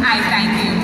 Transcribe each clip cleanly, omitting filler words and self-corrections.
I thank you.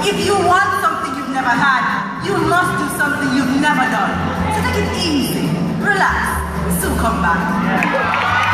If you want something you've never had, you must do something you've never done. So take it easy, relax, we'll soon come back.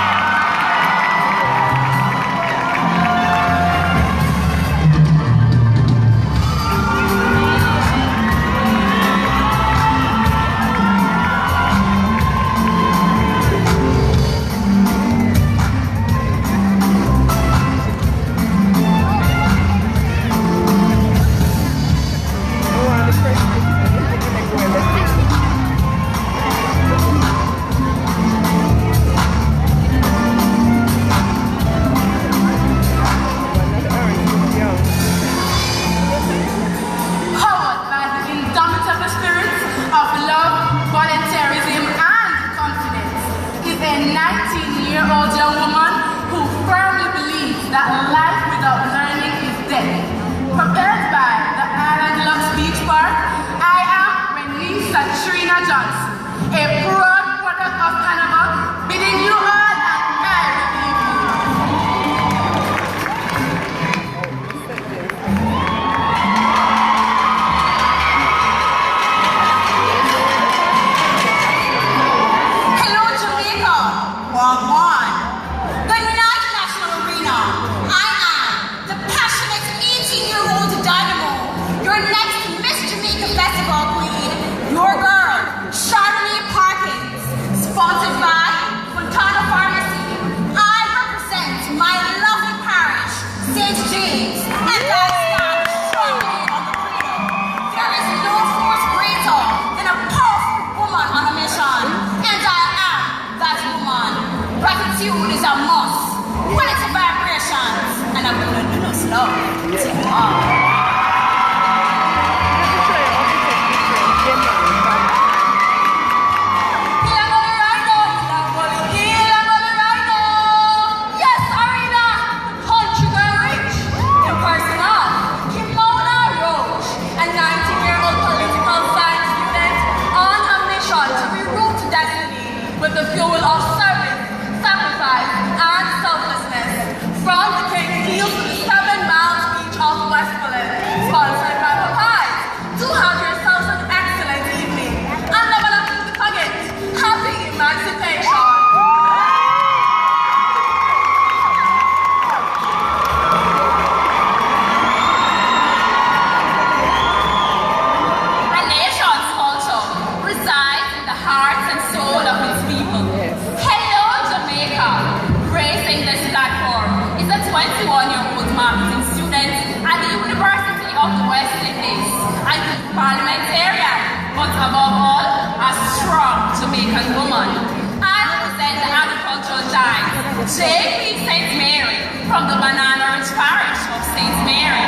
J.P. St. Mary from the Banana Ridge Parish of St. Mary.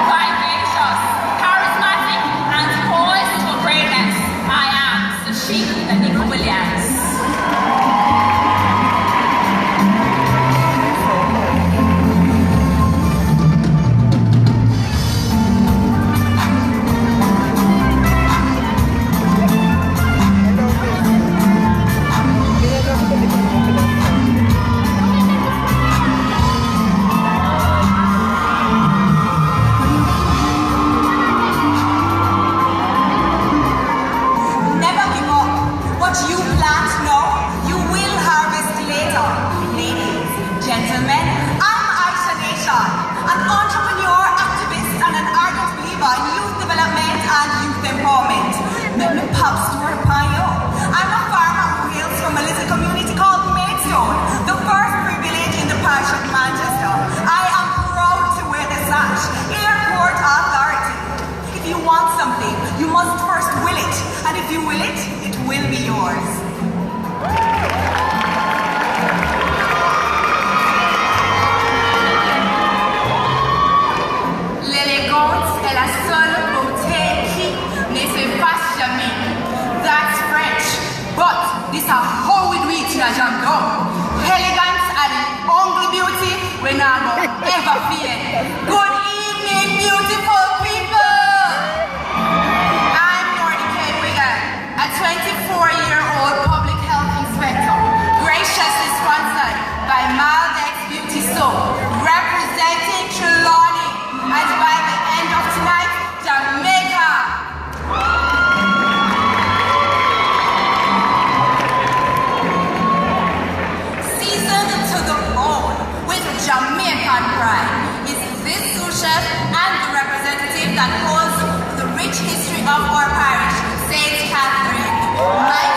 Vivacious, charismatic, and poised for greatness, I am Sashik Danica Williams. Viva in youth development and youth empowerment. Let me pop story upon you. I'm a farmer who hails from a little community called Maidstone, the first privilege in the parish of Manchester. I am proud to wear the sash, airport authority. If you want something, you must first will it, and if you will it, it will be yours. L'élégance est la seule beauté qui ne s'efface jamais. That's French, but this is how we do it in a Jandon. Elegance and the only beauty we never ever feel. Good evening, beautiful people. I'm Nordy K. Wigan, a 24-year-old public health inspector, graciously sponsored by Maldex Beauty Soap, representing Trelawney. And by the end of tonight, Jamaica. Seasoned to the bone with Jamaican pride is this sous chef and the representative that holds the rich history of our parish, St. Catherine.